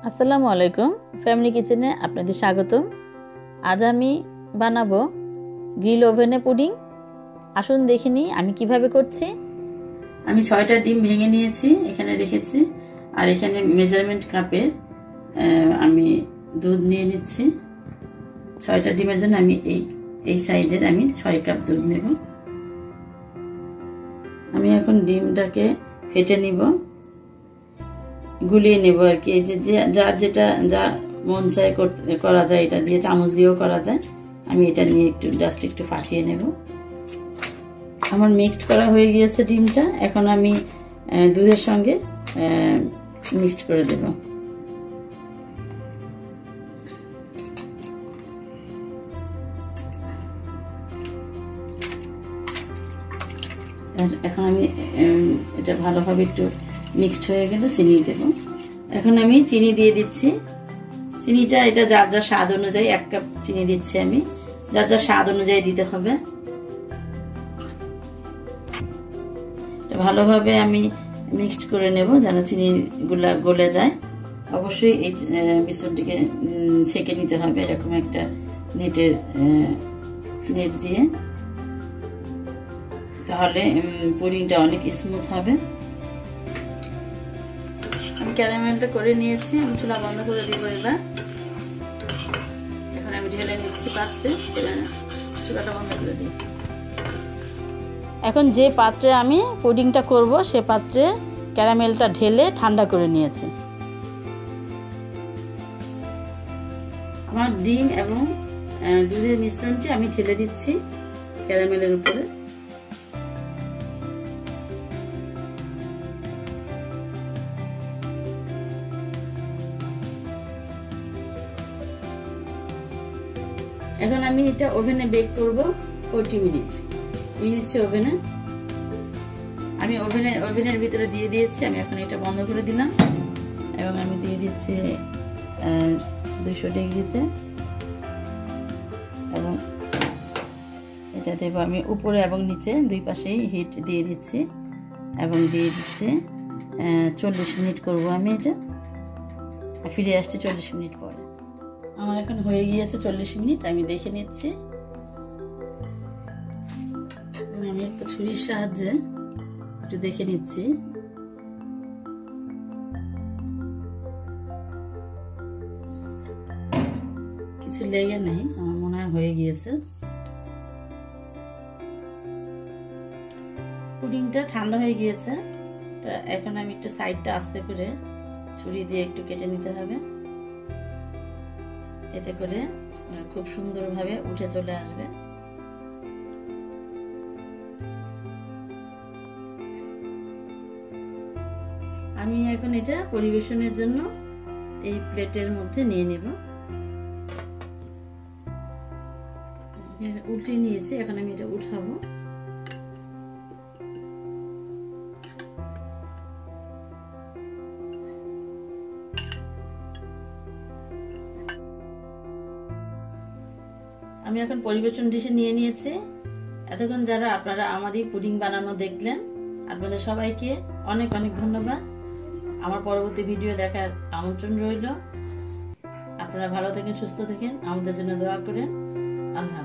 আসসালামু আলাইকুম ফ্যামিলি কিচেনে আপনাদের স্বাগতম। আজ আমি বানাবো গ্রিল ওভেনে পুডিং। আসুন দেখে নিই আমি কিভাবে করছি। আমি 6টা ডিম ভেঙে নিয়েছি, এখানে রেখেছি। আর এখানে মেজারমেন্ট কাপে আমি দুধ নিয়ে নিচ্ছি। 6টা ডিমের জন্য আমি এই সাইজের আমি 6 কাপ দুধ নেব। আমি এখন ডিমটাকে ফেটে নিব, গুলিয়ে নেব আর কি। এই যে যার যেটা যা মন চায় করা যায়, এটা দিয়ে চামচ দিয়েও করা যায়। আমি এটা নিয়ে একটু ফাটিয়ে নেব। আমার মিক্সড করা হয়ে গিয়েছে ডিমটা। এখন আমি দুধের সঙ্গে মিক্সড করে দেব। এখন আমি এটা ভালোভাবে একটু মিক্সড হয়ে গেলে চিনি দেব। এখন আমি চিনি দিয়ে দিচ্ছি। চিনিটা এটা যার যার স্বাদ অনুযায়ী 1 কাপ চিনি দিচ্ছি আমি। যার যার স্বাদ অনুযায়ী দিতে হবে। এটা ভালোভাবে আমি মিক্সড করে নেব যেন চিনিগুলা গলে যায়। অবশ্যই এই মিশ্রণটিকে ছেঁকে নিতে হবে এরকম একটা নেট দিয়ে, তাহলে পুডিংটা অনেক স্মুথ হবে। আমি ক্যারামেলটা করে নিয়েছি। আমি চুলা বন্ধ করে দিব এবার। এখন আমি ঢেলে নিচ্ছি পাত্রে। চুলাটা বন্ধ করে দিই। এখন যে পাত্রে আমি পুডিংটা করব সে পাত্রে ক্যারামেলটা ঢেলে ঠান্ডা করে নিয়েছি। আমার ডিম এবং দুধের মিশ্রণটি আমি ঢেলে দিচ্ছি ক্যারামেলের উপরে। এখন আমি এটা ওভেনে বেক করব 40 মিনিট। নিয়ে নিচ্ছি ওভেনে। আমি ওভেনের ভিতরে দিয়ে দিয়েছি। আমি এখন এটা বন্ধ করে দিলাম এবং আমি দিয়ে দিচ্ছি 200 ডিগ্রিতে। এবং এটা দেব আমি উপরে এবং নিচে দুই পাশেই হিট দিয়ে দিচ্ছি এবং দিয়ে দিচ্ছি 40 মিনিট করব আমি এটা। ফিরে আসছি 40 মিনিট পরে। আমার এখন হয়ে গিয়েছে 40 মিনিট। আমি দেখে নিচ্ছি। আমি একটা ছুরির সাহায্যে একটু দেখে নিচ্ছি। কিছু লেগে নেই, আমার মনে হয় হয়ে গিয়েছে। পুডিংটা ঠান্ডা হয়ে গিয়েছে। তা এখন আমি একটু সাইডটা আস্তে করে ছুরি দিয়ে একটু কেটে নিতে হবে। এতে করে খুব সুন্দরভাবে উঠে চলে আসবে। আমি এখন এটা পরিবেশনের জন্য এই প্লেটের মধ্যে নিয়ে নেব। উল্টে নিয়েছি, এখন আমি এটা উঠাবো। আমি এখন পরিবেশন ডিশে নিয়ে নিয়েছি। এতক্ষণ যারা আপনারা আমার এই পুডিং বানানো দেখলেন, আপনাদের সবাইকে অনেক অনেক ধন্যবাদ। আমার পরবর্তী ভিডিও দেখার আমন্ত্রণ রইল। আপনারা ভালো থাকেন, সুস্থ থাকেন, আমাদের জন্য দোয়া করেন। আল্লাহ।